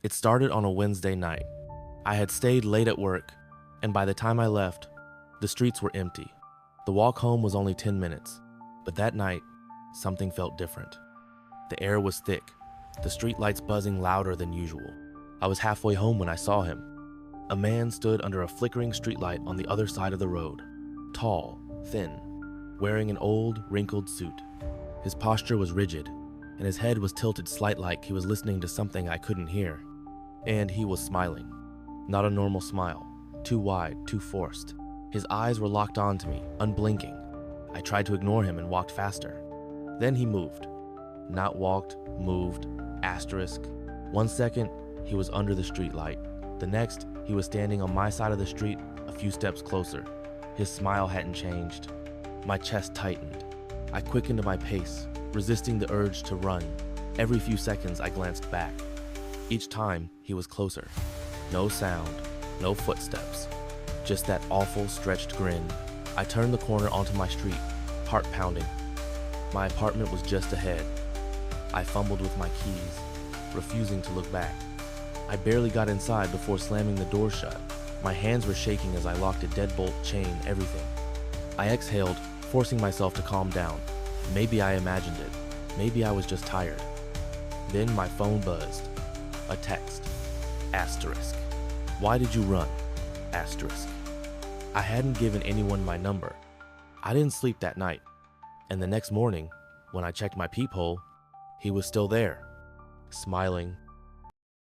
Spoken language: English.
It started on a Wednesday night. I had stayed late at work, and by the time I left, the streets were empty. The walk home was only 10 minutes, but that night, something felt different. The air was thick, the streetlights buzzing louder than usual. I was halfway home when I saw him. A man stood under a flickering streetlight on the other side of the road, tall, thin, wearing an old, wrinkled suit. His posture was rigid, and his head was tilted slight like he was listening to something I couldn't hear. And he was smiling. Not a normal smile, too wide, too forced. His eyes were locked onto me, unblinking. I tried to ignore him and walked faster. Then he moved. Not walked, moved, asterisk. 1 second, he was under the streetlight. The next, he was standing on my side of the street, a few steps closer. His smile hadn't changed. My chest tightened. I quickened my pace, resisting the urge to run. Every few seconds, I glanced back. Each time, he was closer. No sound, no footsteps, just that awful stretched grin. I turned the corner onto my street, heart pounding. My apartment was just ahead. I fumbled with my keys, refusing to look back. I barely got inside before slamming the door shut. My hands were shaking as I locked a deadbolt, chain, everything. I exhaled, forcing myself to calm down. Maybe I imagined it. Maybe I was just tired. Then my phone buzzed. A text. Asterisk. Why did you run? Asterisk. I hadn't given anyone my number. I didn't sleep that night. And the next morning, when I checked my peephole, he was still there, smiling,